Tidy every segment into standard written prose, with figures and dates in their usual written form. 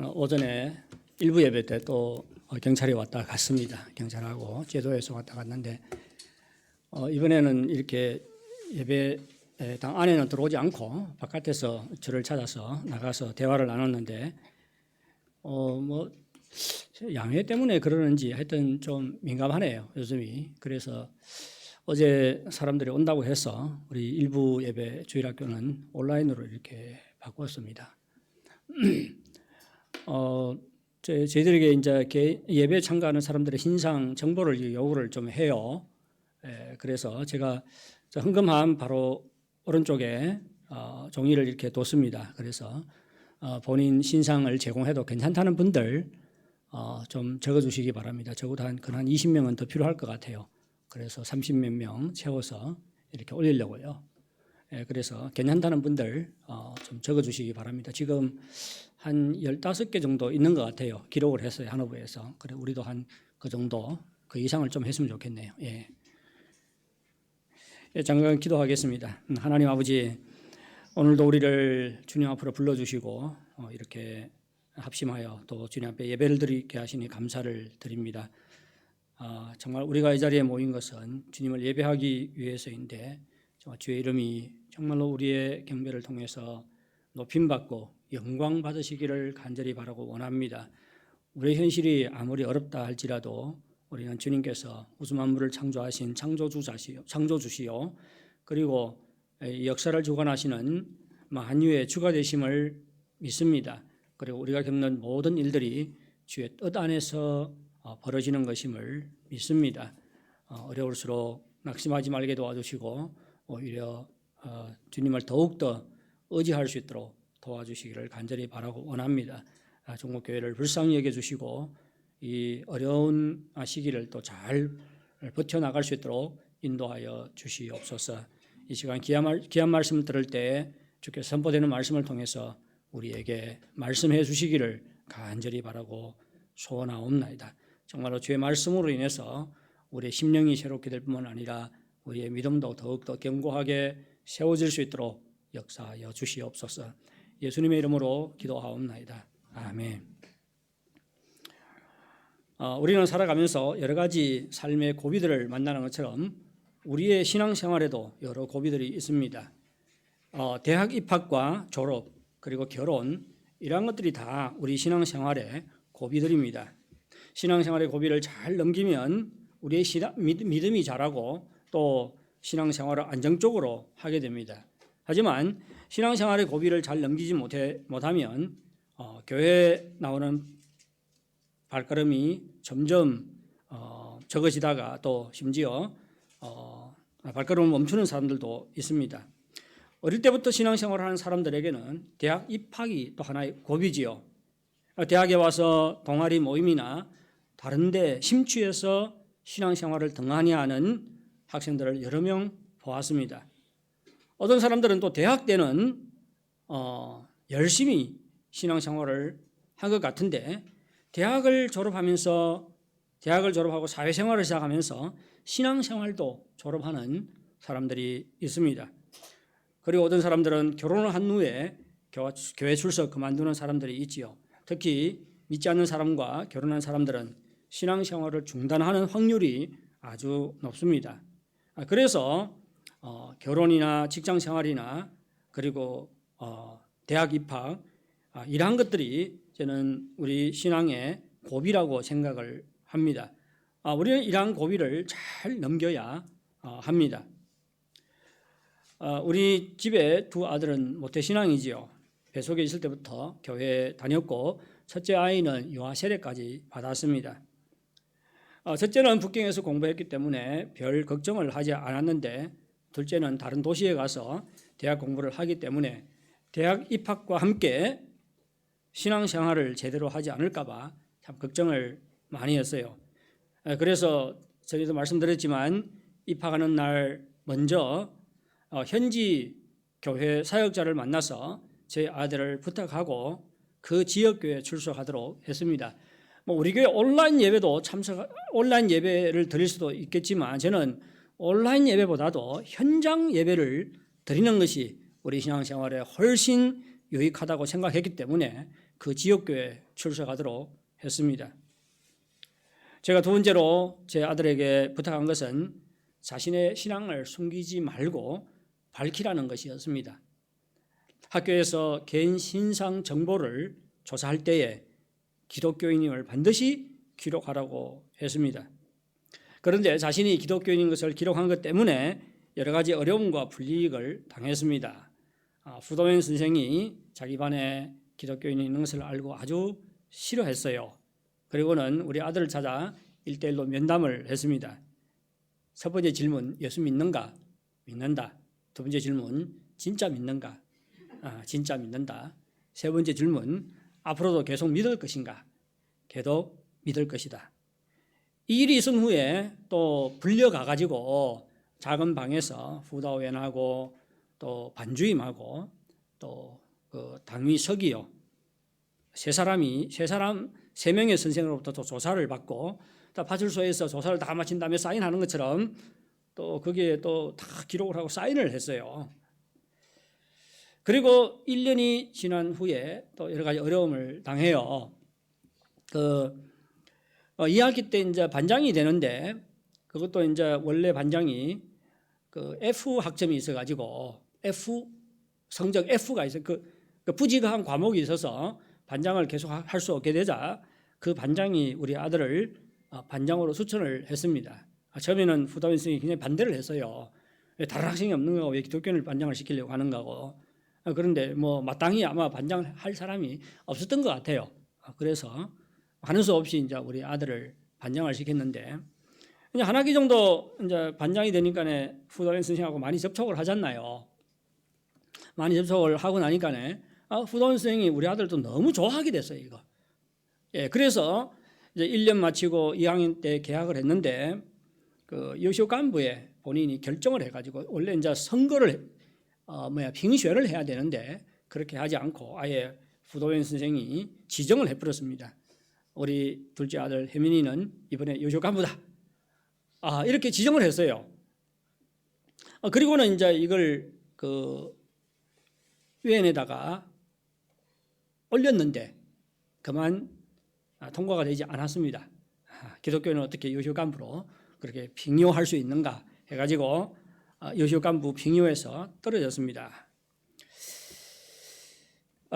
오전에 일부 예배 때 또 경찰이 왔다 갔습니다. 경찰하고 제도에서 왔다 갔는데 이번에는 이렇게 예배당 안에는 들어오지 않고 바깥에서 저를 찾아서 나가서 대화를 나눴는데 뭐 양회 때문에 그러는지 하여튼 좀 민감하네요, 요즘이. 그래서 어제 사람들이 온다고 해서 우리 일부 예배 주일학교는 온라인으로 이렇게 바꿨습니다. 저희들에게 이제 예배 참가하는 사람들의 신상 정보를 요구를 좀 해요. 그래서 제가 헌금함 바로 오른쪽에 종이를 이렇게 뒀습니다. 그래서 본인 신상을 제공해도 괜찮다는 분들 좀 적어주시기 바랍니다. 적어도 한 20명은 더 필요할 것 같아요. 그래서 30몇 명 채워서 이렇게 올리려고요. 그래서 괜찮다는 분들 좀 적어주시기 바랍니다. 지금 한 15개 정도 있는 것 같아요. 기록을 했어요, 한의부에서. 그래 우리도 한 그 정도, 그 이상을 좀 했으면 좋겠네요. 예, 잠깐 기도하겠습니다. 하나님 아버지, 오늘도 우리를 주님 앞으로 불러주시고 이렇게 합심하여 또 주님 앞에 예배를 드리게 하시니 감사를 드립니다. 정말 우리가 이 자리에 모인 것은 주님을 예배하기 위해서인데 주의 이름이 정말로 우리의 경배를 통해서 높임받고 영광 받으시기를 간절히 바라고 원합니다. 우리의 현실이 아무리 어렵다 할지라도 우리는 주님께서 우주 만물을 창조하신 창조주시요 그리고 역사를 주관하시는 만유의 주가 되심을 믿습니다. 그리고 우리가 겪는 모든 일들이 주의 뜻 안에서 벌어지는 것임을 믿습니다. 어려울수록 낙심하지 말게 도와주시고 오히려 주님을 더욱더 의지할 수 있도록 도와주시기를 간절히 바라고 원합니다. 종목교회를 불쌍히 여겨주시고 이 어려운 시기를 또 잘 버텨나갈 수 있도록 인도하여 주시옵소서. 이 시간 귀한 말씀을 들을 때 주께서 선포되는 말씀을 통해서 우리에게 말씀해 주시기를 간절히 바라고 소원하옵나이다. 정말로 주의 말씀으로 인해서 우리의 심령이 새롭게 될 뿐만 아니라 우리의 믿음도 더욱더 견고하게 세워질 수 있도록 역사하여 주시옵소서. 예수님의 이름으로 기도하옵나이다. 아멘. 우리는 살아가면서 여러 가지 삶의 고비들을 만나는 것처럼 우리의 신앙생활에도 여러 고비들이 있습니다. 대학 입학과 졸업 그리고 결혼 이러한 것들이 다 우리 신앙생활의 고비들입니다. 신앙생활의 고비를 잘 넘기면 우리의 믿음이 자라고 또 신앙생활을 안정적으로 하게 됩니다. 하지만 신앙생활의 고비를 잘 넘기지 못하면 교회에 나오는 발걸음이 점점 적어지다가 또 심지어 발걸음을 멈추는 사람들도 있습니다. 어릴 때부터 신앙생활을 하는 사람들에게는 대학 입학이 또 하나의 고비지요. 대학에 와서 동아리 모임이나 다른 데 심취해서 신앙생활을 등한히 하는 학생들을 여러 명 보았습니다. 어떤 사람들은 또 대학 때는 열심히 신앙생활을 한 것 같은데 대학을 졸업하고 사회생활을 시작하면서 신앙생활도 졸업하는 사람들이 있습니다. 그리고 어떤 사람들은 결혼을 한 후에 교회 출석 그만두는 사람들이 있지요. 특히 믿지 않는 사람과 결혼한 사람들은 신앙생활을 중단하는 확률이 아주 높습니다. 그래서 결혼이나 직장생활이나 그리고 대학 입학 이러한 것들이 저는 우리 신앙의 고비라고 생각을 합니다. 우리는 이러한 고비를 잘 넘겨야 합니다. 우리 집에 두 아들은 모태신앙이지요. 뱃속에 있을 때부터 교회에 다녔고 첫째 아이는 유아 세례까지 받았습니다. 첫째는 북경에서 공부했기 때문에 별 걱정을 하지 않았는데 둘째는 다른 도시에 가서 대학 공부를 하기 때문에 대학 입학과 함께 신앙생활을 제대로 하지 않을까 봐 참 걱정을 많이 했어요. 그래서 저희도 말씀드렸지만 입학하는 날 먼저 현지 교회 사역자를 만나서 제 아들을 부탁하고 그 지역교회에 출석하도록 했습니다. 우리 교회 온라인 예배를 드릴 수도 있겠지만 저는 온라인 예배보다도 현장 예배를 드리는 것이 우리 신앙생활에 훨씬 유익하다고 생각했기 때문에 그 지역교회에 출석하도록 했습니다. 제가 두 번째로 제 아들에게 부탁한 것은 자신의 신앙을 숨기지 말고 밝히라는 것이었습니다. 학교에서 개인 신상 정보를 조사할 때에 기독교인임을 반드시 기록하라고 했습니다. 그런데 자신이 기독교인인 것을 기록한 것 때문에 여러 가지 어려움과 불이익을 당했습니다. 푸더맨 선생이 자기 반에 기독교인이 있는 것을 알고 아주 싫어했어요. 그리고는 우리 아들을 찾아 1대1로 면담을 했습니다. 첫 번째 질문, 예수 믿는가? 믿는다. 두 번째 질문, 진짜 믿는가? 진짜 믿는다. 세 번째 질문, 앞으로도 계속 믿을 것인가? 걔도 믿을 것이다. 이 일이 있은 후에 또 불려가가지고 작은 방에서 후다오연하고 또 반주임하고 또 그 당위 서기요 세 명의 선생으로부터 또 조사를 받고 또 파출소에서 조사를 다 마친 다음에 사인하는 것처럼 또 거기에 또 다 기록을 하고 사인을 했어요. 그리고 1년이 지난 후에 또 여러 가지 어려움을 당해요. 2학기 때 이제 반장이 되는데 그것도 이제 원래 반장이 그 F 학점이 있어가지고 성적 F가 있어. 그 부지가한 과목이 있어서 반장을 계속 할 수 없게 되자 그 반장이 우리 아들을 반장으로 추천을 했습니다. 처음에는 푸더맨 선생이 굉장히 반대를 했어요. 왜 다른 학생이 없는 거고 왜 기독교인을 반장을 시키려고 하는 거고. 그런데 뭐 마땅히 아마 반장할 사람이 없었던 것 같아요. 그래서 하는 수 없이 이제 우리 아들을 반장을 시켰는데 이제 한 학기 정도 이제 반장이 되니까 푸더맨 선생하고 많이 접촉을 하잖아요. 많이 접촉을 하고 나니까 푸더맨 선생이 우리 아들도 너무 좋아하게 됐어요, 이거. 예, 그래서 이제 1년 마치고 2학년 때 개학을 했는데 그 여시오 간부에 본인이 결정을 해가지고 원래 이제 선거를 빙쉐를 해야 되는데 그렇게 하지 않고 아예 푸더맨 선생이 지정을 해버렸습니다. 우리 둘째 아들 혜민이는 이번에 여시오 간부다. 이렇게 지정을 했어요. 그리고는 이제 이걸 그 유엔에다가 올렸는데 그만 통과가 되지 않았습니다. 기독교는 어떻게 여시오 간부로 그렇게 빙요할 수 있는가 해가지고 여시오 간부 빙요에서 떨어졌습니다.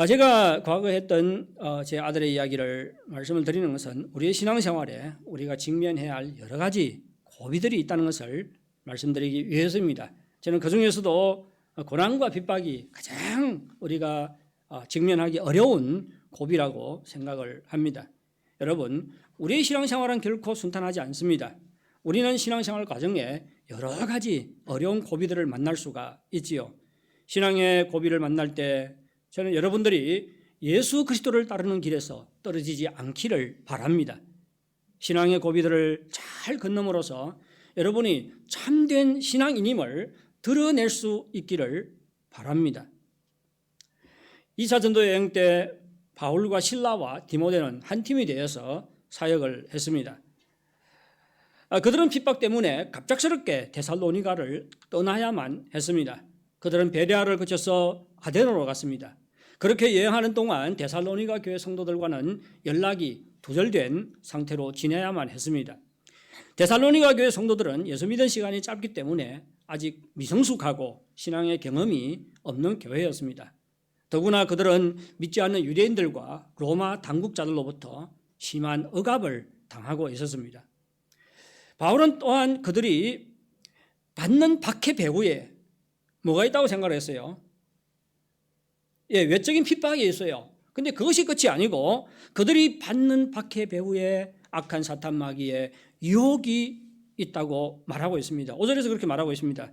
제가 과거에 했던 제 아들의 이야기를 말씀을 드리는 것은 우리의 신앙생활에 우리가 직면해야 할 여러 가지 고비들이 있다는 것을 말씀드리기 위해서입니다. 저는 그중에서도 고난과 핍박이 가장 우리가 직면하기 어려운 고비라고 생각을 합니다. 여러분, 우리의 신앙생활은 결코 순탄하지 않습니다. 우리는 신앙생활 과정에 여러 가지 어려운 고비들을 만날 수가 있지요. 신앙의 고비를 만날 때 저는 여러분들이 예수 그리스도를 따르는 길에서 떨어지지 않기를 바랍니다. 신앙의 고비들을 잘 건너므로써 여러분이 참된 신앙인임을 드러낼 수 있기를 바랍니다. 2차 전도 여행 때 바울과 실라와 디모데는 한 팀이 되어서 사역을 했습니다. 그들은 핍박 때문에 갑작스럽게 데살로니가를 떠나야만 했습니다. 그들은 베레아를 거쳐서 아데노로 갔습니다. 그렇게 여행하는 동안 데살로니가 교회 성도들과는 연락이 두절된 상태로 지내야만 했습니다. 데살로니가 교회 성도들은 예수 믿은 시간이 짧기 때문에 아직 미성숙하고 신앙의 경험이 없는 교회였습니다. 더구나 그들은 믿지 않는 유대인들과 로마 당국자들로부터 심한 억압을 당하고 있었습니다. 바울은 또한 그들이 받는 박해 배후에 뭐가 있다고 생각을 했어요? 외적인 핍박이 있어요. 근데 그것이 끝이 아니고 그들이 받는 박해 배후에 악한 사탄 마귀의 유혹이 있다고 말하고 있습니다. 5절에서 그렇게 말하고 있습니다.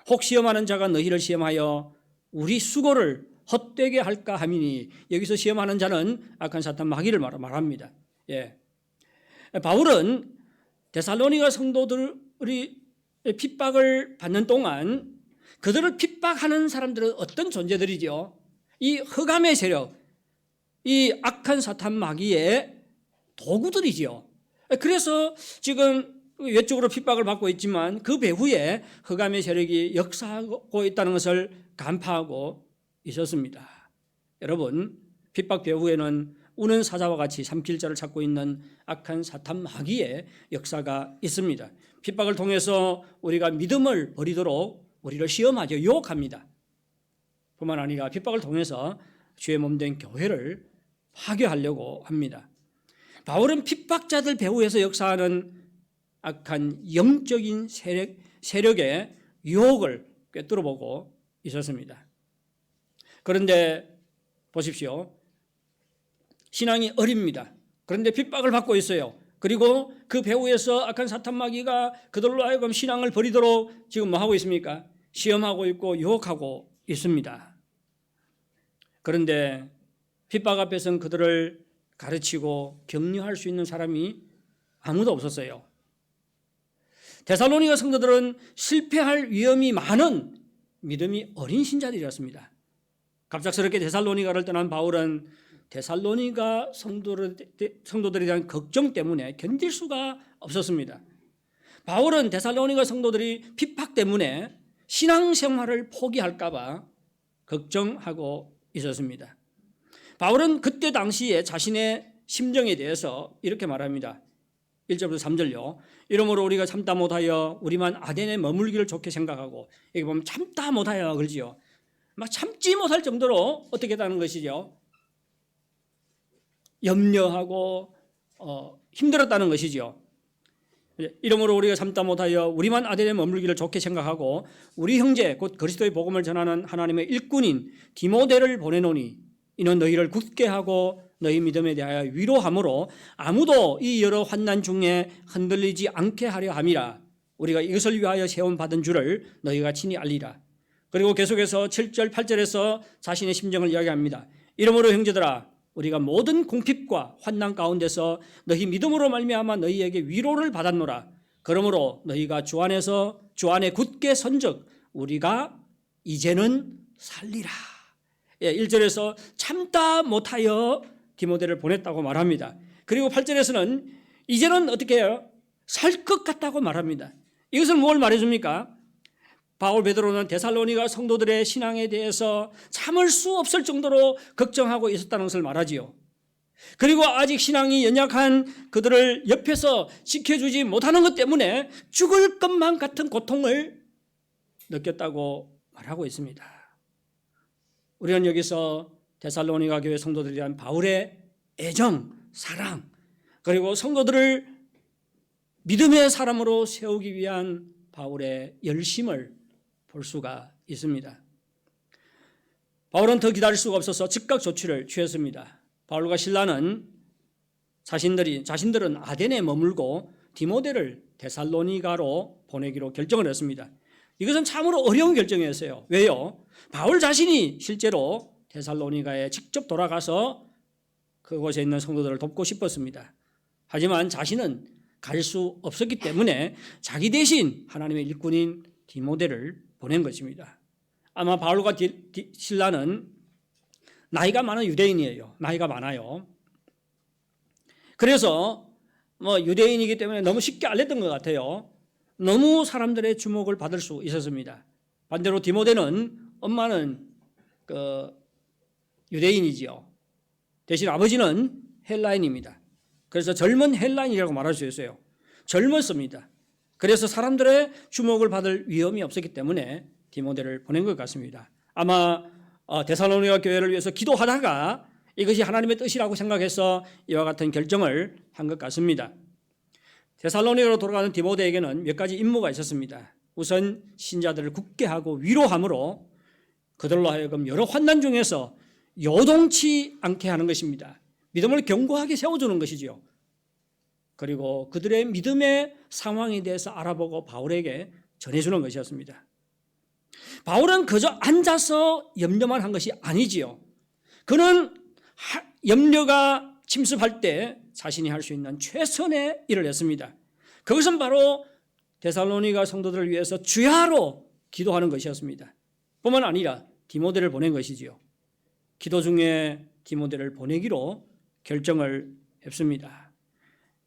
혹 시험하는 자가 너희를 시험하여 우리 수고를 헛되게 할까 함이니, 여기서 시험하는 자는 악한 사탄 마귀를 말합니다. 바울은 데살로니가 성도들이 핍박을 받는 동안 그들을 핍박하는 사람들은 어떤 존재들이죠? 이 흑암의 세력, 이 악한 사탄 마귀의 도구들이지요. 그래서 지금 외적으로 핍박을 받고 있지만 그 배후에 흑암의 세력이 역사하고 있다는 것을 간파하고 있었습니다. 여러분, 핍박 배후에는 우는 사자와 같이 삼킬 자를 찾고 있는 악한 사탄 마귀의 역사가 있습니다. 핍박을 통해서 우리가 믿음을 버리도록 우리를 시험하죠. 유혹합니다. 뿐만 아니라 핍박을 통해서 주의 몸된 교회를 파괴하려고 합니다. 바울은 핍박자들 배후에서 역사하는 악한 영적인 세력의 유혹을 꿰뚫어보고 있었습니다. 그런데 보십시오. 신앙이 어립니다. 그런데 핍박을 받고 있어요. 그리고 그 배후에서 악한 사탄 마귀가 그들로 하여금 신앙을 버리도록 지금 뭐 하고 있습니까? 시험하고 있고 유혹하고 있습니다. 그런데 핍박 앞에서는 그들을 가르치고 격려할 수 있는 사람이 아무도 없었어요. 데살로니가 성도들은 실패할 위험이 많은 믿음이 어린 신자들이었습니다. 갑작스럽게 데살로니가를 떠난 바울은 데살로니가 성도들에 대한 걱정 때문에 견딜 수가 없었습니다. 바울은 데살로니가 성도들이 핍박 때문에 신앙생활을 포기할까 봐 걱정하고 있었습니다. 바울은 그때 당시에 자신의 심정에 대해서 이렇게 말합니다. 1절부터 3절요. 이러므로 우리가 참다 못하여 우리만 아덴에 머물기를 좋게 생각하고, 여기 보면 참다 못하여 그러지요. 막 참지 못할 정도로 어떻게 했다는 것이죠. 염려하고 힘들었다는 것이죠. 이러므로 우리가 참다 못하여 우리만 아덴에 머물기를 좋게 생각하고 우리 형제 곧 그리스도의 복음을 전하는 하나님의 일꾼인 디모데를 보내노니 이는 너희를 굳게 하고 너희 믿음에 대하여 위로함으로 아무도 이 여러 환난 중에 흔들리지 않게 하려 함이라. 우리가 이것을 위하여 세움 받은 줄을 너희가 친히 알리라. 그리고 계속해서 7절 8절에서 자신의 심정을 이야기합니다. 이러므로 형제들아 우리가 모든 공핍과 환난 가운데서 너희 믿음으로 말미암아 너희에게 위로를 받았노라. 그러므로 너희가 주 안에 굳게 선적 우리가 이제는 살리라. 1절에서 참다 못하여 디모데를 보냈다고 말합니다. 그리고 8절에서는 이제는 어떻게 해요? 살 것 같다고 말합니다. 이것은 뭘 말해줍니까? 바울 베드로는 데살로니가 성도들의 신앙에 대해서 참을 수 없을 정도로 걱정하고 있었다는 것을 말하지요. 그리고 아직 신앙이 연약한 그들을 옆에서 지켜주지 못하는 것 때문에 죽을 것만 같은 고통을 느꼈다고 말하고 있습니다. 우리는 여기서 데살로니가 교회 성도들에 대한 바울의 애정, 사랑, 그리고 성도들을 믿음의 사람으로 세우기 위한 바울의 열심을 볼 수가 있습니다. 바울은 더 기다릴 수가 없어서 즉각 조치를 취했습니다. 바울과 실라는 자신들은 아덴에 머물고 디모데를 데살로니가로 보내기로 결정을 했습니다. 이것은 참으로 어려운 결정이었어요. 왜요? 바울 자신이 실제로 데살로니가에 직접 돌아가서 그곳에 있는 성도들을 돕고 싶었습니다. 하지만 자신은 갈 수 없었기 때문에 자기 대신 하나님의 일꾼인 디모데를 보낸 것입니다. 아마 바울과 실라는 나이가 많은 유대인이에요. 나이가 많아요. 그래서 유대인이기 때문에 너무 쉽게 알렸던 것 같아요. 너무 사람들의 주목을 받을 수 있었습니다. 반대로 디모데는 엄마는 유대인이지요. 대신 아버지는 헬라인입니다. 그래서 젊은 헬라인이라고 말할 수 있어요. 젊었습니다. 그래서 사람들의 주목을 받을 위험이 없었기 때문에 디모데를 보낸 것 같습니다. 아마 데살로니가 교회를 위해서 기도하다가 이것이 하나님의 뜻이라고 생각해서 이와 같은 결정을 한 것 같습니다. 데살로니가로 돌아가는 디모데에게는 몇 가지 임무가 있었습니다. 우선 신자들을 굳게 하고 위로함으로 그들로 하여금 여러 환난 중에서 요동치 않게 하는 것입니다. 믿음을 견고하게 세워주는 것이지요. 그리고 그들의 믿음의 상황에 대해서 알아보고 바울에게 전해주는 것이었습니다. 바울은 그저 앉아서 염려만 한 것이 아니지요. 그는 염려가 침습할 때 자신이 할 수 있는 최선의 일을 했습니다. 그것은 바로 데살로니가 성도들을 위해서 주야로 기도하는 것이었습니다. 뿐만 아니라 디모데를 보낸 것이지요. 기도 중에 디모데를 보내기로 결정을 했습니다.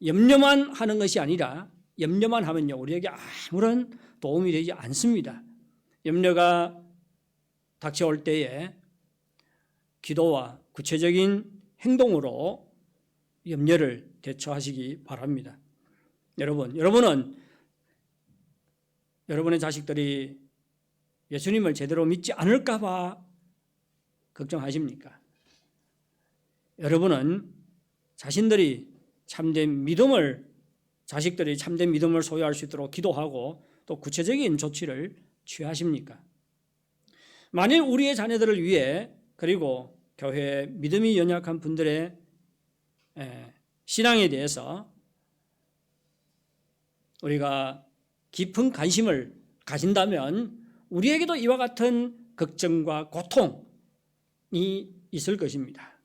염려만 하는 것이 아니라 염려만 하면요 우리에게 아무런 도움이 되지 않습니다. 염려가 닥쳐올 때에 기도와 구체적인 행동으로 염려를 대처하시기 바랍니다. 여러분은 여러분의 자식들이 예수님을 제대로 믿지 않을까 봐 걱정하십니까? 여러분은 자식들이 참된 믿음을 소유할 수 있도록 기도하고 또 구체적인 조치를 취하십니까? 만일 우리의 자녀들을 위해 그리고 교회에 믿음이 연약한 분들의 신앙에 대해서 우리가 깊은 관심을 가진다면 우리에게도 이와 같은 걱정과 고통이 있을 것입니다.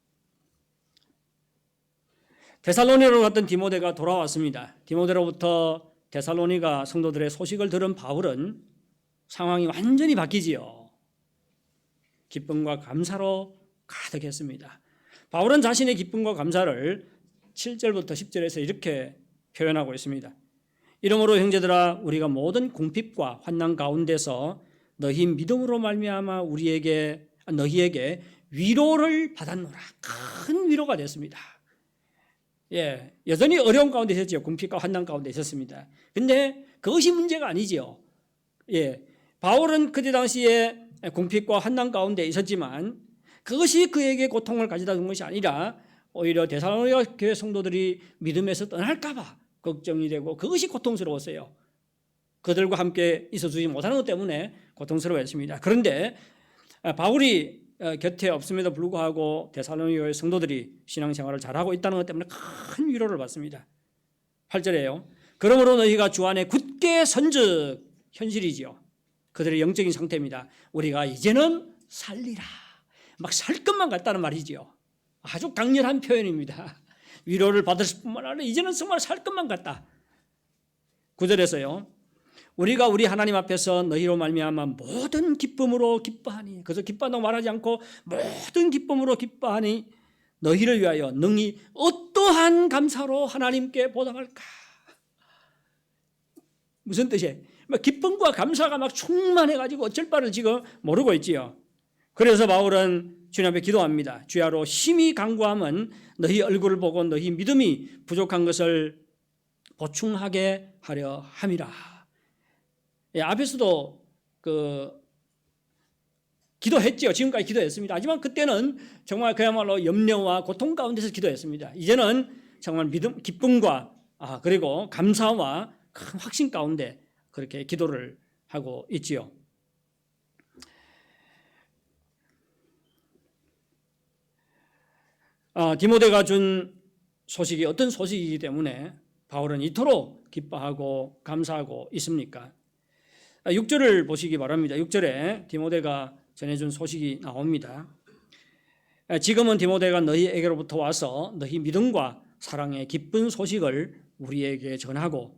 데살로니가로 갔던 디모데가 돌아왔습니다. 디모데로부터 데살로니가 성도들의 소식을 들은 바울은 상황이 완전히 바뀌지요. 기쁨과 감사로 가득했습니다. 바울은 자신의 기쁨과 감사를 7절부터 10절에서 이렇게 표현하고 있습니다. 이러므로 형제들아 우리가 모든 궁핍과 환난 가운데서 너희 믿음으로 말미암아 너희에게 위로를 받았노라. 큰 위로가 됐습니다. 여전히 어려운 가운데 있었죠. 궁핍과 환난 가운데 있었습니다. 근데 그것이 문제가 아니지요. 바울은 그때 당시에 궁핍과 환난 가운데 있었지만 그것이 그에게 고통을 가져다 준 것이 아니라 오히려 데살로니가 교회 성도들이 믿음에서 떠날까 봐 걱정이 되고 그것이 고통스러웠어요. 그들과 함께 있어주지 못하는 것 때문에 고통스러워했습니다. 그런데 바울이 곁에 없음에도 불구하고 데살로니가 교회 성도들이 신앙생활을 잘하고 있다는 것 때문에 큰 위로를 받습니다. 8절에요. 그러므로 너희가 주 안에 굳게 선즉 현실이지요. 그들의 영적인 상태입니다. 우리가 이제는 살리라. 막 살 것만 같다는 말이지요. 아주 강렬한 표현입니다. 위로를 받을 뿐만 아니라 이제는 정말 살 것만 같다. 9절에서요. 우리가 우리 하나님 앞에서 너희로 말미암아 모든 기쁨으로 기뻐하니, 그래서 기뻐한다고 말하지 않고 모든 기쁨으로 기뻐하니 너희를 위하여 능히 어떠한 감사로 하나님께 보답할까. 무슨 뜻이에요? 기쁨과 감사가 막 충만해가지고 어쩔 바를 지금 모르고 있지요. 그래서 바울은 주님 앞에 기도합니다. 주야로 심히 간구함은 너희 얼굴을 보고 너희 믿음이 부족한 것을 보충하게 하려 함이라. 앞에서도 기도했죠. 지금까지 기도했습니다. 하지만 그때는 정말 그야말로 염려와 고통 가운데서 기도했습니다. 이제는 정말 기쁨과 그리고 감사와 큰 확신 가운데 그렇게 기도를 하고 있지요. 디모데가 준 소식이 어떤 소식이기 때문에 바울은 이토록 기뻐하고 감사하고 있습니까? 6절을 보시기 바랍니다. 6절에 디모데가 전해준 소식이 나옵니다. 지금은 디모데가 너희에게로부터 와서 너희 믿음과 사랑의 기쁜 소식을 우리에게 전하고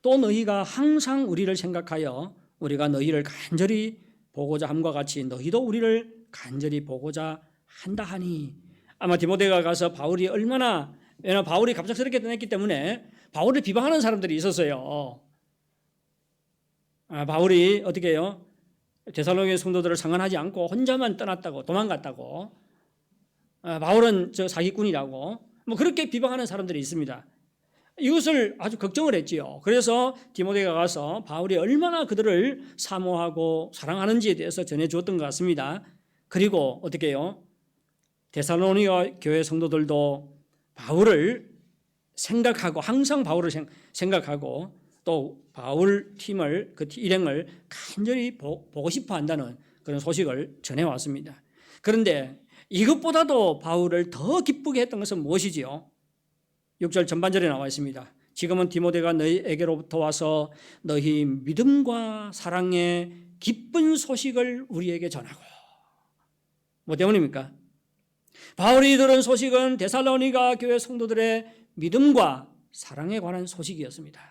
또 너희가 항상 우리를 생각하여 우리가 너희를 간절히 보고자 함과 같이 너희도 우리를 간절히 보고자 한다 하니. 아마 디모데가 가서 왜냐하면 바울이 갑작스럽게 떠났기 때문에 바울을 비방하는 사람들이 있었어요. 바울이 어떻게 해요? 데살로니가 성도들을 상관하지 않고 혼자만 떠났다고, 도망갔다고, 바울은 저 사기꾼이라고 그렇게 비방하는 사람들이 있습니다. 이것을 아주 걱정을 했지요. 그래서 디모데가 가서 바울이 얼마나 그들을 사모하고 사랑하는지에 대해서 전해주었던 것 같습니다. 그리고 어떻게 해요? 데살로니가 교회 성도들도 바울을 생각하고 항상 바울을 생각하고 또 바울 팀을 그 일행을 간절히 보고 싶어 한다는 그런 소식을 전해왔습니다. 그런데 이것보다도 바울을 더 기쁘게 했던 것은 무엇이지요? 6절 전반절에 나와 있습니다. 지금은 디모데가 너희에게로부터 와서 너희 믿음과 사랑의 기쁜 소식을 우리에게 전하고. 뭐 때문입니까? 바울이 들은 소식은 데살로니가 교회 성도들의 믿음과 사랑에 관한 소식이었습니다.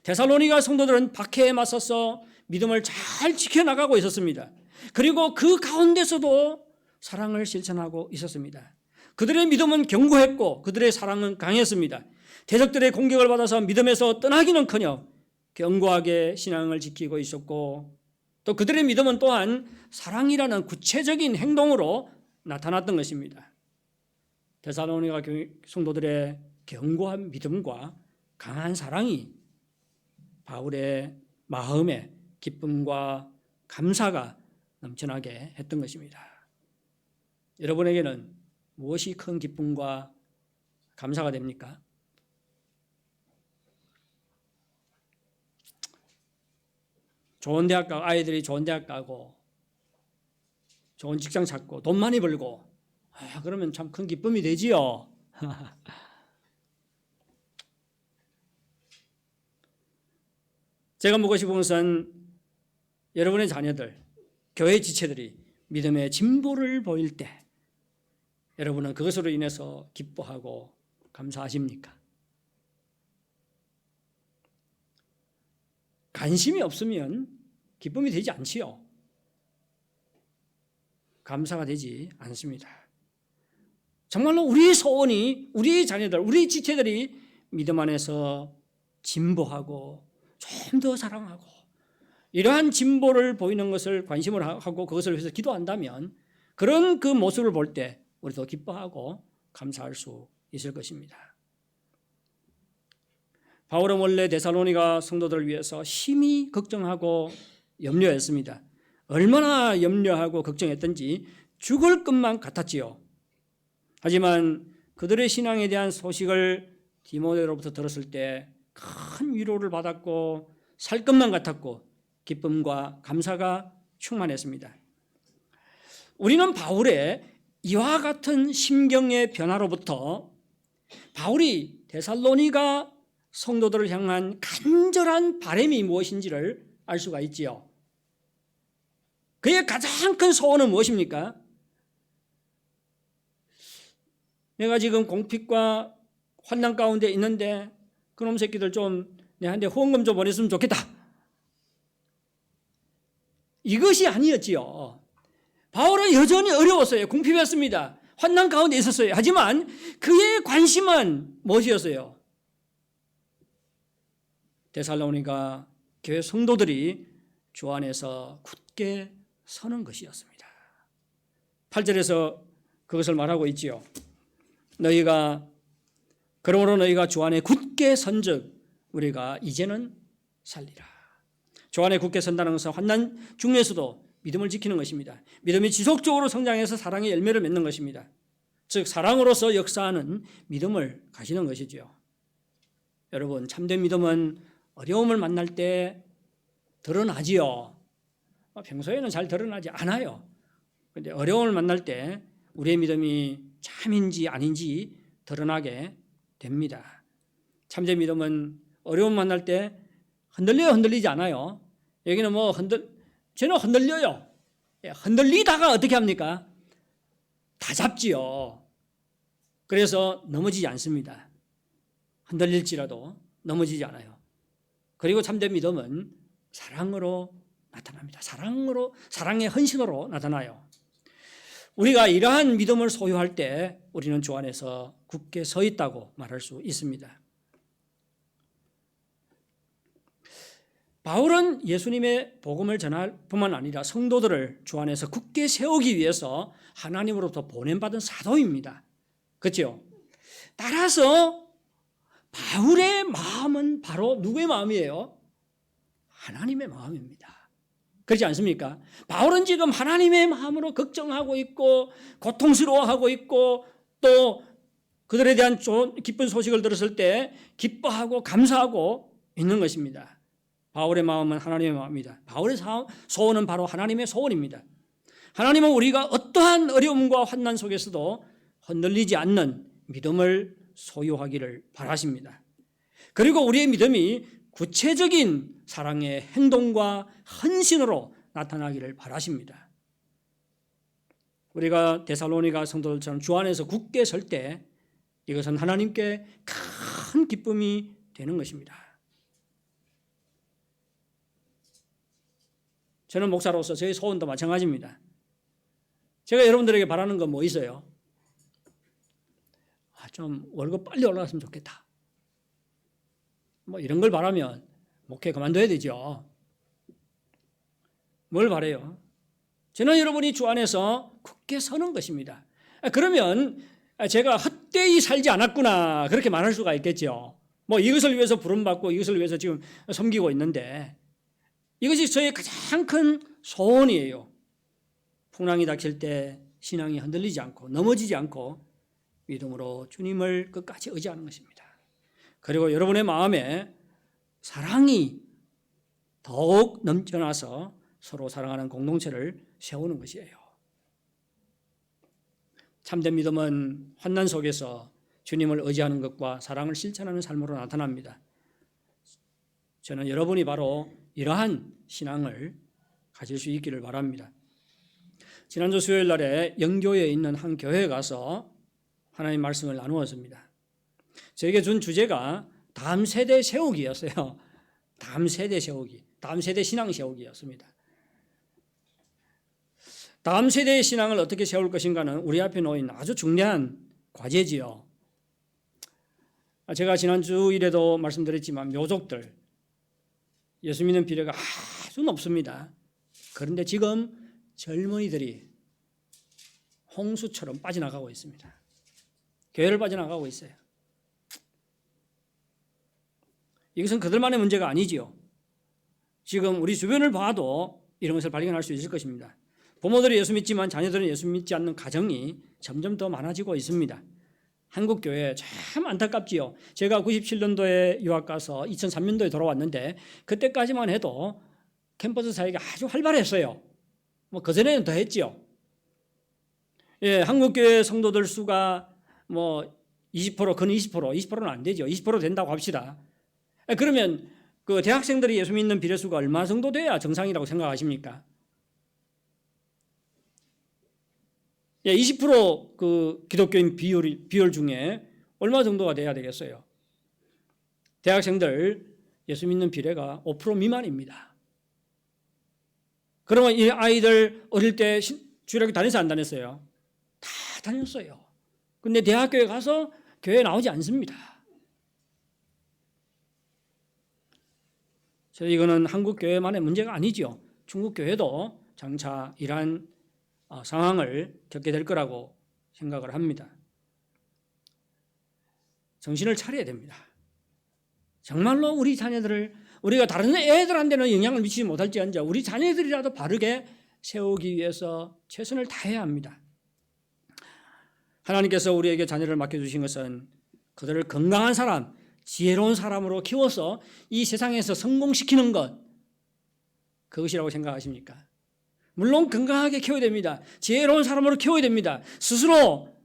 데살로니가 성도들은 박해에 맞서서 믿음을 잘 지켜나가고 있었습니다. 그리고 그 가운데서도 사랑을 실천하고 있었습니다. 그들의 믿음은 견고했고 그들의 사랑은 강했습니다. 대적들의 공격을 받아서 믿음에서 떠나기는커녕 견고하게 신앙을 지키고 있었고 또 그들의 믿음은 또한 사랑이라는 구체적인 행동으로 나타났던 것입니다. 데살로니가 성도들의 견고한 믿음과 강한 사랑이 바울의 마음에 기쁨과 감사가 넘쳐나게 했던 것입니다. 여러분에게는 무엇이 큰 기쁨과 감사가 됩니까? 좋은 대학 가고, 아이들이 좋은 대학 가고 좋은 직장 찾고 돈 많이 벌고, 그러면 참 큰 기쁨이 되지요. 제가 묻고 싶은 것은 여러분의 자녀들, 교회 지체들이 믿음의 진보를 보일 때 여러분은 그것으로 인해서 기뻐하고 감사하십니까? 관심이 없으면 기쁨이 되지 않지요. 감사가 되지 않습니다. 정말로 우리 소원이, 우리 자녀들, 우리 지체들이 믿음 안에서 진보하고 좀 더 사랑하고 이러한 진보를 보이는 것을 관심을 하고 그것을 위해서 기도한다면 그런 그 모습을 볼 때 우리도 기뻐하고 감사할 수 있을 것입니다. 바울은 원래 데살로니가 성도들을 위해서 심히 걱정하고 염려했습니다. 얼마나 염려하고 걱정했던지 죽을 것만 같았지요. 하지만 그들의 신앙에 대한 소식을 디모데로부터 들었을 때 큰 위로를 받았고 살 것만 같았고 기쁨과 감사가 충만했습니다. 우리는 바울의 이와 같은 심경의 변화로부터 바울이 데살로니가 성도들을 향한 간절한 바람이 무엇인지를 알 수가 있지요. 그의 가장 큰 소원은 무엇입니까? 내가 지금 공핍과 환난 가운데 있는데 그놈 새끼들 좀 내한테 후원금 좀 보냈으면 좋겠다. 이것이 아니었지요. 바울은 여전히 어려웠어요. 궁핍했습니다. 환난 가운데 있었어요. 하지만 그의 관심은 무엇이었어요? 데살로니가 교회 성도들이 주 안에서 굳게 서는 것이었습니다. 8절에서 그것을 말하고 있지요. 그러므로 너희가 주 안에 굳게 선즉 우리가 이제는 살리라. 주 안에 굳게 선다는 것은 환난 중에서도 믿음을 지키는 것입니다. 믿음이 지속적으로 성장해서 사랑의 열매를 맺는 것입니다. 즉 사랑으로서 역사하는 믿음을 가지는 것이지요. 여러분, 참된 믿음은 어려움을 만날 때 드러나지요. 평소에는 잘 드러나지 않아요. 그런데 어려움을 만날 때 우리의 믿음이 참인지 아닌지 드러나게 됩니다. 참된 믿음은 어려움 만날 때 흔들려요, 흔들리지 않아요. 여기는 저는 흔들려요. 흔들리다가 어떻게 합니까? 다 잡지요. 그래서 넘어지지 않습니다. 흔들릴지라도 넘어지지 않아요. 그리고 참된 믿음은 사랑으로 나타납니다. 사랑의 헌신으로 나타나요. 우리가 이러한 믿음을 소유할 때 우리는 주 안에서 굳게 서 있다고 말할 수 있습니다. 바울은 예수님의 복음을 전할 뿐만 아니라 성도들을 주 안에서 굳게 세우기 위해서 하나님으로부터 보냄받은 사도입니다. 그렇죠? 따라서 바울의 마음은 바로 누구의 마음이에요? 하나님의 마음입니다. 그렇지 않습니까? 바울은 지금 하나님의 마음으로 걱정하고 있고 고통스러워하고 있고 또 그들에 대한 좋은 기쁜 소식을 들었을 때 기뻐하고 감사하고 있는 것입니다. 바울의 마음은 하나님의 마음입니다. 바울의 소원은 바로 하나님의 소원입니다. 하나님은 우리가 어떠한 어려움과 환난 속에서도 흔들리지 않는 믿음을 소유하기를 바라십니다. 그리고 우리의 믿음이 구체적인 사랑의 행동과 헌신으로 나타나기를 바라십니다. 우리가 데살로니가 성도들처럼 주 안에서 굳게 설 때 이것은 하나님께 큰 기쁨이 되는 것입니다. 저는 목사로서 저희 소원도 마찬가지입니다. 제가 여러분들에게 바라는 건 뭐 있어요? 좀 월급 빨리 올라갔으면 좋겠다. 이런 걸 바라면 목회 그만둬야 되죠. 뭘 바래요? 저는 여러분이 주 안에서 굳게 서는 것입니다. 그러면 제가 헛되이 살지 않았구나 그렇게 말할 수가 있겠죠. 뭐 이것을 위해서 부름받고 이것을 위해서 지금 섬기고 있는데 이것이 저의 가장 큰 소원이에요. 풍랑이 닥칠 때 신앙이 흔들리지 않고 넘어지지 않고 믿음으로 주님을 끝까지 의지하는 것입니다. 그리고 여러분의 마음에 사랑이 더욱 넘쳐나서 서로 사랑하는 공동체를 세우는 것이에요. 참된 믿음은 환난 속에서 주님을 의지하는 것과 사랑을 실천하는 삶으로 나타납니다. 저는 여러분이 바로 이러한 신앙을 가질 수 있기를 바랍니다. 지난주 수요일 날에 영교에 있는 한 교회에 가서 하나님 말씀을 나누었습니다. 저에게 준 주제가 다음 세대 세우기였어요. 다음 세대 세우기, 다음 세대 신앙 세우기였습니다. 다음 세대의 신앙을 어떻게 세울 것인가는 우리 앞에 놓인 아주 중요한 과제지요. 제가 지난주 일에도 말씀드렸지만 묘족들, 예수 믿는 비례가 아주 높습니다. 그런데 지금 젊은이들이 홍수처럼 빠져나가고 있습니다. 교회를 빠져나가고 있어요. 이것은 그들만의 문제가 아니지요. 지금 우리 주변을 봐도 이런 것을 발견할 수 있을 것입니다. 부모들이 예수 믿지만 자녀들은 예수 믿지 않는 가정이 점점 더 많아지고 있습니다. 한국 교회 참 안타깝지요. 제가 97년도에 유학 가서 2003년도에 돌아왔는데 그때까지만 해도 캠퍼스 사회가 아주 활발했어요. 뭐 그전에는 더 했지요. 예, 한국 교회 성도들 수가 뭐 20%, 근 20%는 안 되죠. 20% 된다고 합시다. 그러면 그 대학생들이 예수 믿는 비례수가 얼마 정도 돼야 정상이라고 생각하십니까? 예, 20% 기독교인 비율 중에 얼마 정도가 돼야 되겠어요? 대학생들 예수 믿는 비례가 5% 미만입니다. 그러면 이 아이들 어릴 때 주일학교 다녔어요, 안 다녔어요? 다 다녔어요. 근데 대학교에 가서 교회에 나오지 않습니다. 이거는 한국 교회만의 문제가 아니죠. 중국 교회도 장차 이러한 상황을 겪게 될 거라고 생각을 합니다. 정신을 차려야 됩니다. 정말로 우리 자녀들을 우리가 다른 애들한테는 영향을 미치지 못할지언정 우리 자녀들이라도 바르게 세우기 위해서 최선을 다해야 합니다. 하나님께서 우리에게 자녀를 맡겨주신 것은 그들을 건강한 사람, 지혜로운 사람으로 키워서 이 세상에서 성공시키는 것, 그것이라고 생각하십니까? 물론 건강하게 키워야 됩니다. 지혜로운 사람으로 키워야 됩니다. 스스로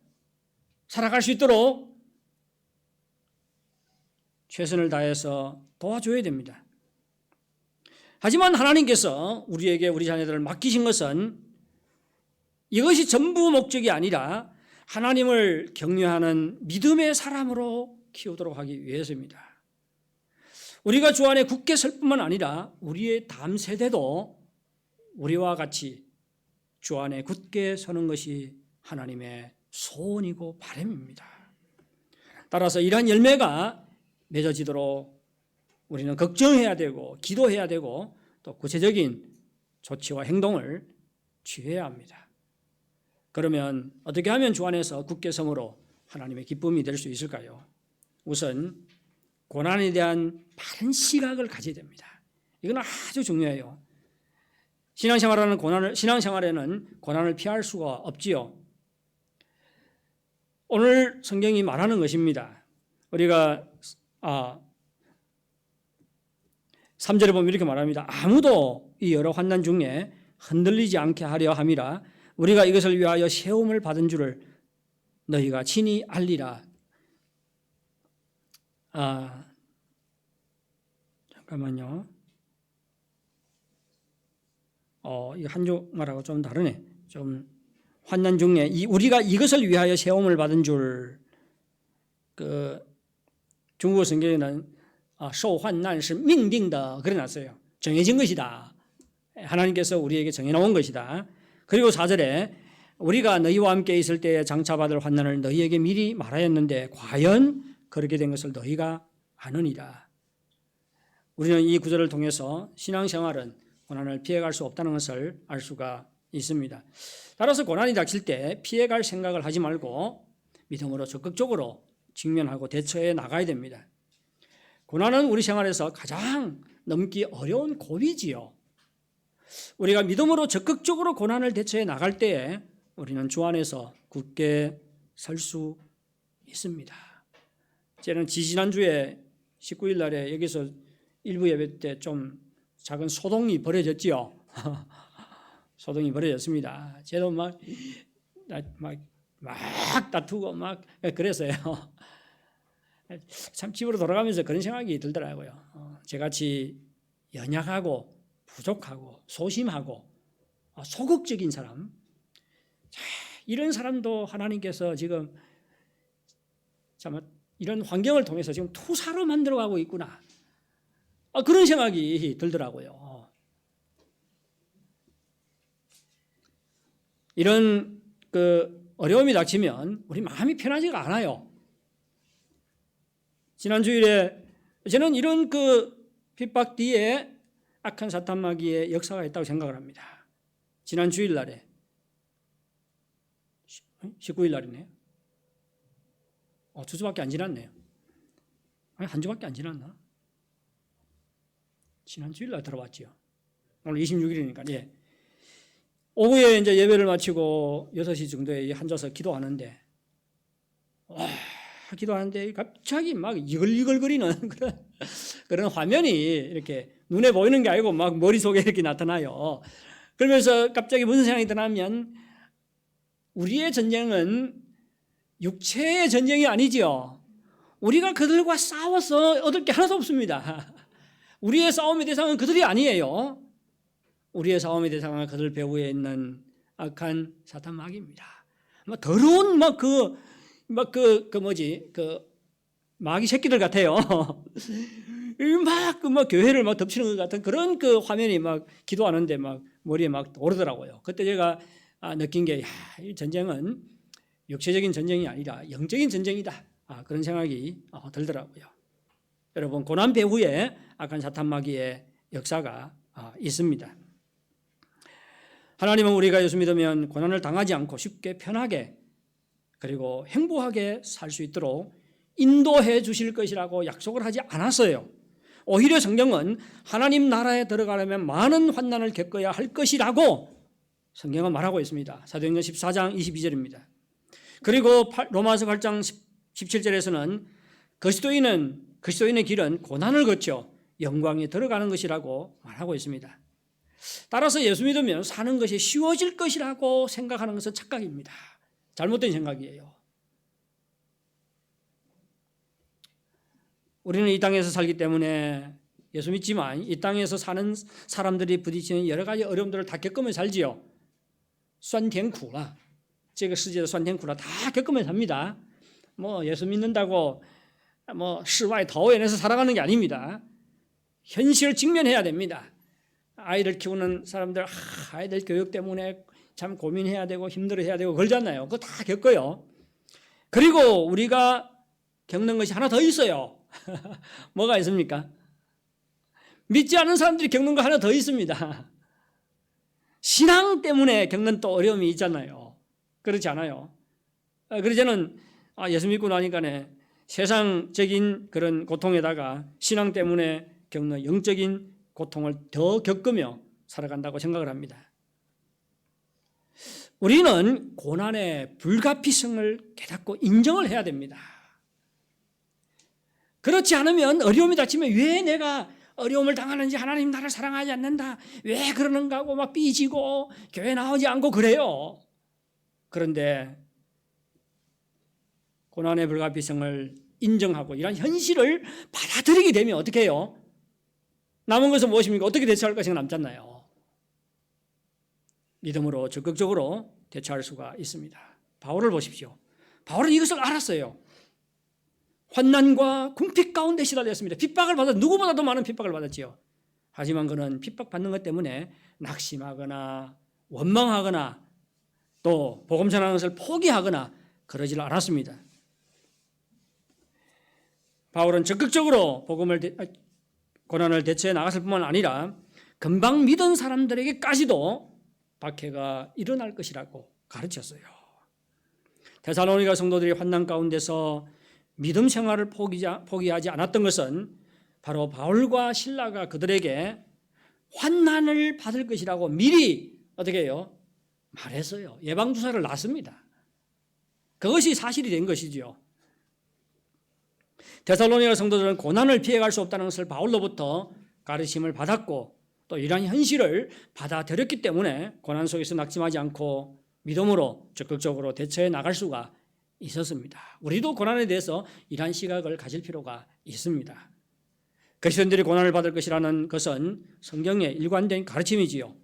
살아갈 수 있도록 최선을 다해서 도와줘야 됩니다. 하지만 하나님께서 우리에게 우리 자녀들을 맡기신 것은 이것이 전부 목적이 아니라 하나님을 경외하는 믿음의 사람으로 키우도록 하기 위해서입니다. 우리가 주 안에 굳게 설 뿐만 아니라 우리의 다음 세대도 우리와 같이 주 안에 굳게 서는 것이 하나님의 소원이고 바람입니다. 따라서 이러한 열매가 맺어지도록 우리는 걱정해야 되고 기도해야 되고 또 구체적인 조치와 행동을 취해야 합니다. 그러면 어떻게 하면 주 안에서 굳게 섬으로 하나님의 기쁨이 될 수 있을까요? 우선 고난에 대한 바른 시각을 가져야 됩니다. 이건 아주 중요해요. 신앙생활에는 고난을 피할 수가 없지요. 오늘 성경이 말하는 것입니다. 우리가 3절에 보면 이렇게 말합니다. 아무도 이 여러 환난 중에 흔들리지 않게 하려 함이라 우리가 이것을 위하여 세움을 받은 줄을 너희가 친히 알리라. 잠깐만요. 이 한국말하고 좀 다르네. 좀 환난 중에 우리가 이것을 위하여 세움을 받은 줄 중국어 성경에는 受患难是命定的 그래놨어요. 정해진 것이다. 하나님께서 우리에게 정해놓은 것이다. 그리고 4절에 우리가 너희와 함께 있을 때에 장차 받을 환난을 너희에게 미리 말하였는데 과연 그렇게 된 것을 너희가 아느니라. 우리는 이 구절을 통해서 신앙생활은 고난을 피해갈 수 없다는 것을 알 수가 있습니다. 따라서 고난이 닥칠 때 피해갈 생각을 하지 말고 믿음으로 적극적으로 직면하고 대처해 나가야 됩니다. 고난은 우리 생활에서 가장 넘기 어려운 고비지요. 우리가 믿음으로 적극적으로 고난을 대처해 나갈 때에 우리는 주 안에서 굳게 설 수 있습니다. 저는 지지난주에 19일 날에 여기서 일부 예배 때 좀 작은 소동이 벌어졌지요. 소동이 벌어졌습니다. 저도 막 다투고 막 그랬어요. 참 집으로 돌아가면서 그런 생각이 들더라고요. 저같이 연약하고 부족하고 소심하고 소극적인 사람, 이런 사람도 하나님께서 지금 참 이런 환경을 통해서 지금 투사로 만들어가고 있구나. 그런 생각이 들더라고요. 이런 어려움이 닥치면 우리 마음이 편하지가 않아요. 지난 주일에 저는 이런 핍박 뒤에 악한 사탄 마귀의 역사가 있다고 생각을 합니다. 지난 주일 날에 19일 날이네요. 두 주밖에 안 지났네요. 아니, 한 주밖에 안 지났나? 지난 주일 날 들어봤지요. 오늘 26일이니까. 예. 오후에 이제 예배를 마치고 6시 정도에 앉아서 기도하는데, 기도하는데 갑자기 막 이글이글거리는 그런 화면이 이렇게 눈에 보이는 게 아니고 막 머릿속에 이렇게 나타나요. 그러면서 갑자기 무슨 생각이 드냐면, 우리의 전쟁은 육체의 전쟁이 아니지요. 우리가 그들과 싸워서 얻을 게 하나도 없습니다. 우리의 싸움의 대상은 그들이 아니에요. 우리의 싸움의 대상은 그들 배후에 있는 악한 사탄 마귀입니다. 더러운 마귀 새끼들 같아요. 교회를 덮치는 것 같은 그런 화면이 기도하는데 머리에 오르더라고요. 그때 제가 느낀 게, 이 전쟁은 육체적인 전쟁이 아니라 영적인 전쟁이다. 그런 생각이 들더라고요. 여러분, 고난 배후에 악한 사탄 마귀의 역사가 있습니다. 하나님은 우리가 예수 믿으면 고난을 당하지 않고 쉽게 편하게 그리고 행복하게 살 수 있도록 인도해 주실 것이라고 약속을 하지 않았어요. 오히려 성경은 하나님 나라에 들어가려면 많은 환난을 겪어야 할 것이라고 성경은 말하고 있습니다. 사도행전 14장 22절입니다. 그리고 로마서 8장 17절에서는 그리스도인의 길은 고난을 거쳐 영광에 들어가는 것이라고 말하고 있습니다. 따라서 예수 믿으면 사는 것이 쉬워질 것이라고 생각하는 것은 착각입니다. 잘못된 생각이에요. 우리는 이 땅에서 살기 때문에 예수 믿지만 이 땅에서 사는 사람들이 부딪히는 여러 가지 어려움들을 다 겪으며 살지요. 酸甜苦辣这个世界的酸甜苦辣 다 겪으며 삽니다. 예수 믿는다고世外桃源에서 살아가는 게 아닙니다. 현실을 직면해야 됩니다. 아이들 키우는 사람들, 아이들 교육 때문에 참 고민해야 되고 힘들어해야 되고 그러잖아요. 그거 다 겪어요. 그리고 우리가 겪는 것이 하나 더 있어요. 뭐가 있습니까? 믿지 않은 사람들이 겪는 거 하나 더 있습니다. 신앙 때문에 겪는 또 어려움이 있잖아요. 그렇지 않아요? 그래서 저는 예수 믿고 나니까 세상적인 그런 고통에다가 신앙 때문에 겪는 영적인 고통을 더 겪으며 살아간다고 생각을 합니다. 우리는 고난의 불가피성을 깨닫고 인정을 해야 됩니다. 그렇지 않으면 어려움이 닥치면 왜 내가 어려움을 당하는지, 하나님 나를 사랑하지 않는다, 왜 그러는가 하고 삐지고 교회 나오지 않고 그래요. 그런데 고난의 불가피성을 인정하고 이런 현실을 받아들이게 되면 어떻게 해요? 남은 것은 무엇입니까? 어떻게 대처할 것이 남잖아요. 믿음으로 적극적으로 대처할 수가 있습니다. 바울을 보십시오. 바울은 이것을 알았어요. 환난과 궁핍 가운데 시달렸습니다. 핍박을 받아 누구보다도 많은 핍박을 받았지요. 하지만 그는 핍박받는 것 때문에 낙심하거나 원망하거나 또 복음 전하는 것을 포기하거나 그러질 않았습니다. 바울은 적극적으로 고난을 대처해 나갔을 뿐만 아니라 금방 믿은 사람들에게까지도 박해가 일어날 것이라고 가르쳤어요. 데살로니가 성도들이 환난 가운데서 믿음 생활을 포기하지 않았던 것은 바로 바울과 실라가 그들에게 환난을 받을 것이라고 미리 어떻게 해요? 말했어요. 예방주사를 놨습니다. 그것이 사실이 된 것이죠. 데살로니가 성도들은 고난을 피해갈 수 없다는 것을 바울로부터 가르침을 받았고 또 이러한 현실을 받아들였기 때문에 고난 속에서 낙심하지 않고 믿음으로 적극적으로 대처해 나갈 수가 있었습니다. 우리도 고난에 대해서 이러한 시각을 가질 필요가 있습니다. 그리스도인들이 고난을 받을 것이라는 것은 성경의 일관된 가르침이지요.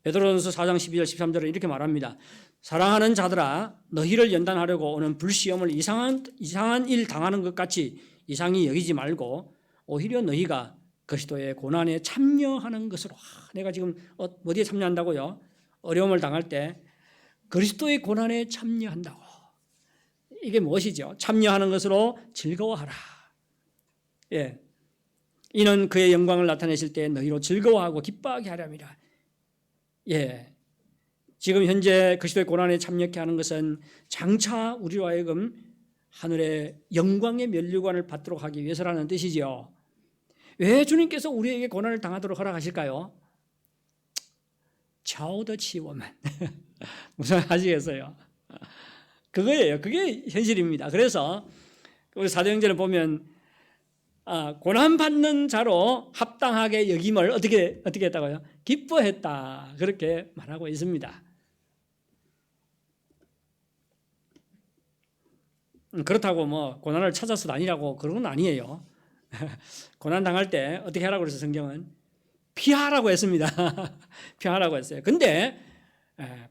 베드로전서 4장 12절 13절은 이렇게 말합니다. 사랑하는 자들아 너희를 연단하려고 오는 불시험을 이상한 일 당하는 것 같이 이상히 여기지 말고 오히려 너희가 그리스도의 고난에 참여하는 것으로 내가 지금 어디에 참여한다고요? 어려움을 당할 때 그리스도의 고난에 참여한다고. 이게 무엇이죠? 참여하는 것으로 즐거워하라. 예. 이는 그의 영광을 나타내실 때 너희로 즐거워하고 기뻐하게 하렵니다. 예. 지금 현재 그리스도의 고난에 참여케 하는 것은 장차 우리로 하여금 하늘의 영광의 면류관을 받도록 하기 위해서라는 뜻이지요. 왜 주님께서 우리에게 고난을 당하도록 허락하실까요? 저우더치워만 무슨 아시겠어요? 그거예요. 그게 현실입니다. 그래서 우리 사도행전을 보면 고난받는 자로 합당하게 여김을 어떻게 했다고요? 기뻐했다. 그렇게 말하고 있습니다. 그렇다고 뭐 고난을 찾아서 다니라고 그런 건 아니에요. 고난 당할 때 어떻게 하라고 그래서 성경은 피하라고 했습니다. 피하라고 했어요. 근데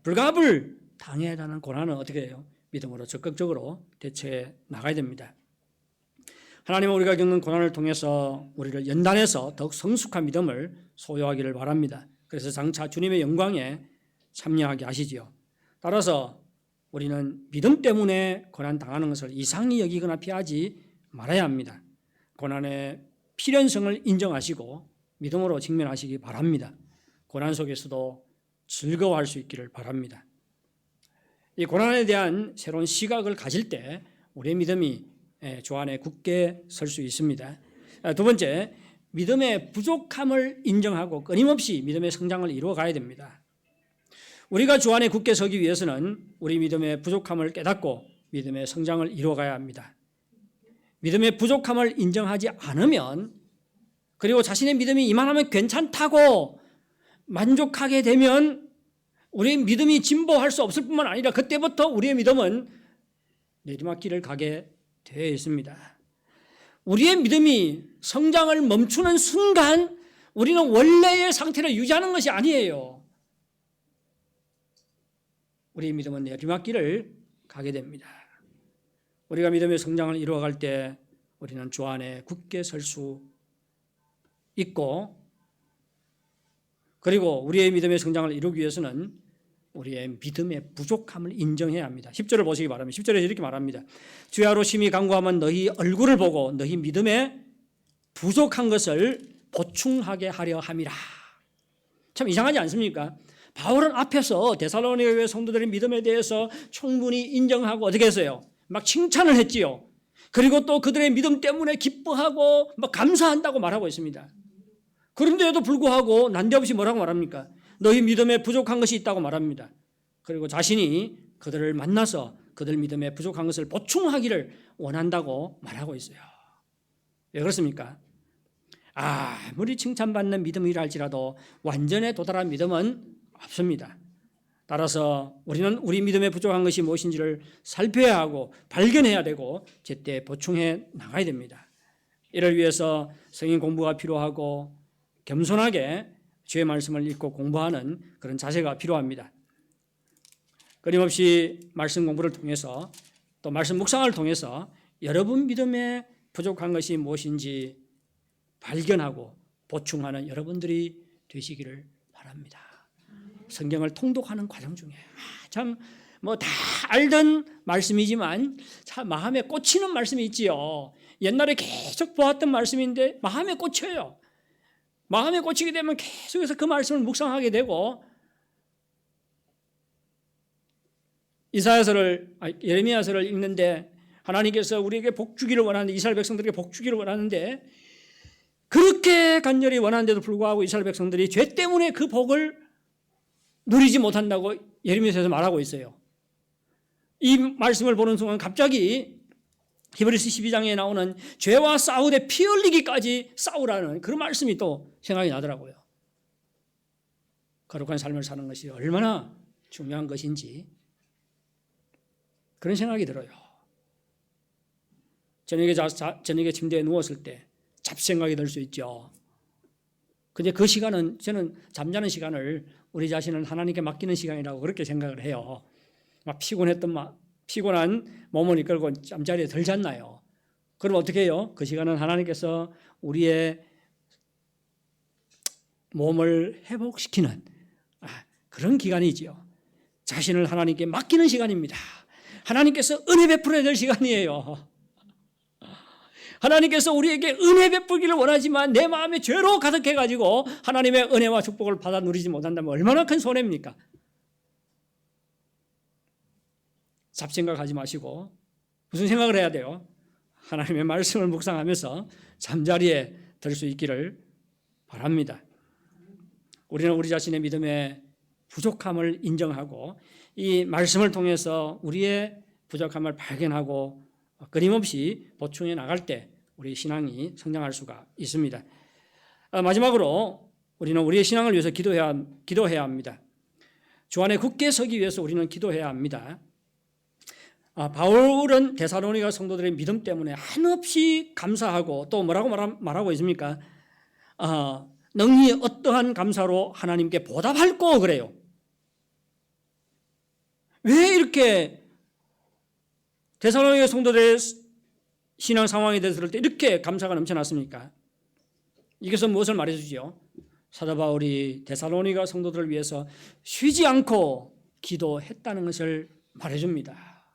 불가불 당해야 하는 고난은 어떻게 해요? 믿음으로 적극적으로 대처해 나가야 됩니다. 하나님은 우리가 겪는 고난을 통해서 우리를 연단해서 더욱 성숙한 믿음을 소유하기를 바랍니다. 그래서 장차 주님의 영광에 참여하게 하시지요. 따라서 우리는 믿음 때문에 고난 당하는 것을 이상히 여기거나 피하지 말아야 합니다. 고난의 필연성을 인정하시고 믿음으로 직면하시기 바랍니다. 고난 속에서도 즐거워할 수 있기를 바랍니다. 이 고난에 대한 새로운 시각을 가질 때 우리의 믿음이 주 안에 굳게 설 수 있습니다. 두 번째, 믿음의 부족함을 인정하고 끊임없이 믿음의 성장을 이루어 가야 됩니다. 우리가 주 안에 굳게 서기 위해서는 우리 믿음의 부족함을 깨닫고 믿음의 성장을 이루어 가야 합니다. 믿음의 부족함을 인정하지 않으면 그리고 자신의 믿음이 이만하면 괜찮다고 만족하게 되면 우리의 믿음이 진보할 수 없을 뿐만 아니라 그때부터 우리의 믿음은 내리막길을 가게 되어 있습니다. 우리의 믿음이 성장을 멈추는 순간 우리는 원래의 상태를 유지하는 것이 아니에요. 우리의 믿음은 내리막길을 가게 됩니다. 우리가 믿음의 성장을 이루어갈 때 우리는 주 안에 굳게 설 수 있고 그리고 우리의 믿음의 성장을 이루기 위해서는 우리의 믿음의 부족함을 인정해야 합니다. 10절을 보시기 바랍니다. 10절에서 이렇게 말합니다. 주야로 심히 간구하면 너희 얼굴을 보고 너희 믿음에 부족한 것을 보충하게 하려 함이라. 참 이상하지 않습니까? 바울은 앞에서 데살로니가 교회 성도들의 믿음에 대해서 충분히 인정하고 어떻게 했어요? 막 칭찬을 했지요. 그리고 또 그들의 믿음 때문에 기뻐하고 막 감사한다고 말하고 있습니다. 그런데도 불구하고 난데없이 뭐라고 말합니까? 너희 믿음에 부족한 것이 있다고 말합니다. 그리고 자신이 그들을 만나서 그들 믿음에 부족한 것을 보충하기를 원한다고 말하고 있어요. 왜 그렇습니까? 아무리 칭찬받는 믿음이라 할지라도 완전에 도달한 믿음은 없습니다. 따라서 우리는 우리 믿음에 부족한 것이 무엇인지를 살펴야 하고 발견해야 되고 제때 보충해 나가야 됩니다. 이를 위해서 성경 공부가 필요하고 겸손하게 주의 말씀을 읽고 공부하는 그런 자세가 필요합니다. 끊임없이 말씀 공부를 통해서 또 말씀 묵상을 통해서 여러분 믿음에 부족한 것이 무엇인지 발견하고 보충하는 여러분들이 되시기를 바랍니다. 성경을 통독하는 과정 중에 참 뭐 다 알던 말씀이지만 참 마음에 꽂히는 말씀이 있지요. 옛날에 계속 보았던 말씀인데 마음에 꽂혀요. 마음에 꽂히게 되면 계속해서 그 말씀을 묵상하게 되고 예레미야서를 읽는데 하나님께서 우리에게 복 주기를 원하는데, 이스라엘 백성들에게 복 주기를 원하는데, 그렇게 간절히 원하는데도 불구하고 이스라엘 백성들이 죄 때문에 그 복을 누리지 못한다고 예레미야서에서 말하고 있어요. 이 말씀을 보는 순간 갑자기 히브리서 12장에 나오는 죄와 싸우되 피 흘리기까지 싸우라는 그런 말씀이 또 생각이 나더라고요. 거룩한 삶을 사는 것이 얼마나 중요한 것인지 그런 생각이 들어요. 저녁에 침대에 누웠을 때 잡생각이 들 수 있죠. 근데 그 시간은, 저는 잠자는 시간을 우리 자신을 하나님께 맡기는 시간이라고 그렇게 생각을 해요. 막 피곤한 몸을 이끌고 잠자리에 덜 잤나요? 그럼 어떻게 해요? 그 시간은 하나님께서 우리의 몸을 회복시키는 그런 기간이지요. 자신을 하나님께 맡기는 시간입니다. 하나님께서 은혜 베풀어야 될 시간이에요. 하나님께서 우리에게 은혜 베풀기를 원하지만 내 마음에 죄로 가득해가지고 하나님의 은혜와 축복을 받아 누리지 못한다면 얼마나 큰 손해입니까? 잡생각하지 마시고 무슨 생각을 해야 돼요? 하나님의 말씀을 묵상하면서 잠자리에 들 수 있기를 바랍니다. 우리는 우리 자신의 믿음의 부족함을 인정하고 이 말씀을 통해서 우리의 부족함을 발견하고 끊임없이 보충해 나갈 때 우리 신앙이 성장할 수가 있습니다. 마지막으로 우리는 우리의 신앙을 위해서 기도해야 합니다. 주 안에 굳게 서기 위해서 우리는 기도해야 합니다. 바울은 데살로니가 성도들의 믿음 때문에 한없이 감사하고 또 뭐라고 말하고 있습니까? 능히 어떠한 감사로 하나님께 보답할꼬 그래요. 왜 이렇게 데살로니가 성도들의 신앙 상황에 대해서 들을 때 이렇게 감사가 넘쳐났습니까? 이것은 무엇을 말해주죠? 사도 바울이 데살로니가 성도들을 위해서 쉬지 않고 기도했다는 것을 말해줍니다.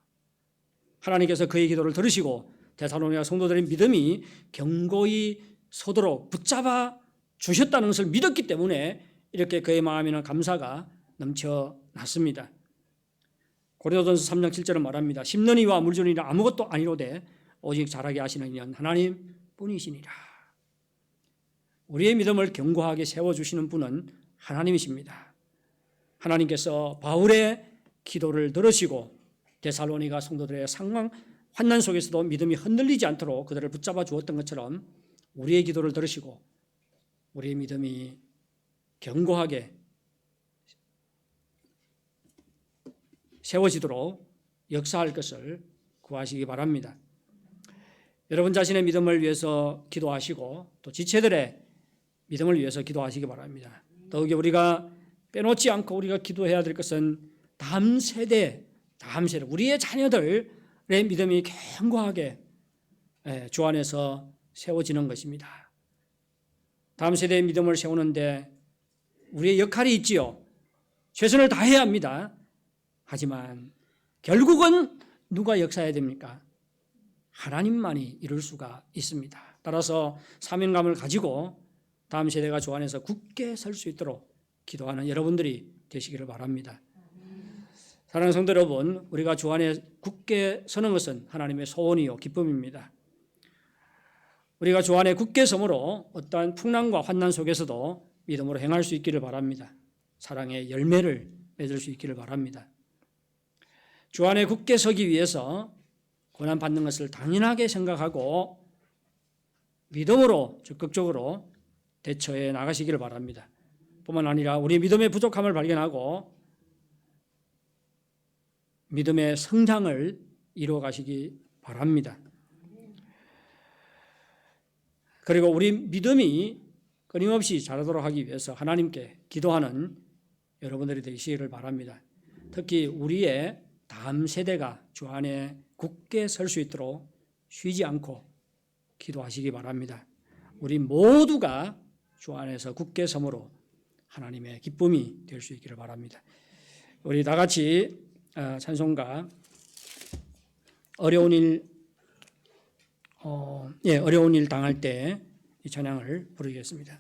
하나님께서 그의 기도를 들으시고 데살로니가 성도들의 믿음이 견고히 서도록 붙잡아 주셨다는 것을 믿었기 때문에 이렇게 그의 마음에는 감사가 넘쳐났습니다. 고린도전서 3장 7절은 말합니다. 심는 이와 물 주는 이는 아무것도 아니로되 오직 자라게 하시는 이는 하나님 뿐이시니라. 우리의 믿음을 견고하게 세워주시는 분은 하나님이십니다. 하나님께서 바울의 기도를 들으시고 데살로니가 성도들의 환난 속에서도 믿음이 흔들리지 않도록 그들을 붙잡아 주었던 것처럼 우리의 기도를 들으시고 우리의 믿음이 견고하게 세워지도록 역사할 것을 구하시기 바랍니다. 여러분 자신의 믿음을 위해서 기도하시고 또 지체들의 믿음을 위해서 기도하시기 바랍니다. 더욱이 우리가 빼놓지 않고 우리가 기도해야 될 것은 다음 세대 우리의 자녀들의 믿음이 견고하게 주 안에서 세워지는 것입니다. 다음 세대의 믿음을 세우는데 우리의 역할이 있지요. 최선을 다해야 합니다. 하지만 결국은 누가 역사해야 됩니까? 하나님만이 이룰 수가 있습니다. 따라서 사명감을 가지고 다음 세대가 주 안에서 굳게 설 수 있도록 기도하는 여러분들이 되시기를 바랍니다. 사랑하는 성도 여러분, 우리가 주 안에 굳게 서는 것은 하나님의 소원이요 기쁨입니다. 우리가 주 안에 굳게 섬으로 어떠한 풍랑과 환난 속에서도 믿음으로 행할 수 있기를 바랍니다. 사랑의 열매를 맺을 수 있기를 바랍니다. 주 안에 굳게 서기 위해서 고난받는 것을 당연하게 생각하고 믿음으로 적극적으로 대처해 나가시기를 바랍니다. 뿐만 아니라 우리 믿음의 부족함을 발견하고 믿음의 성장을 이루어가시기 바랍니다. 그리고 우리 믿음이 끊임없이 자라도록 하기 위해서 하나님께 기도하는 여러분들이 되시기를 바랍니다. 특히 우리의 다음 세대가 주 안에 굳게 설 수 있도록 쉬지 않고 기도하시기 바랍니다. 우리 모두가 주 안에서 굳게 섬으로 하나님의 기쁨이 될 수 있기를 바랍니다. 우리 다 같이 찬송가 어려운 일 당할 때 이 찬양을 부르겠습니다.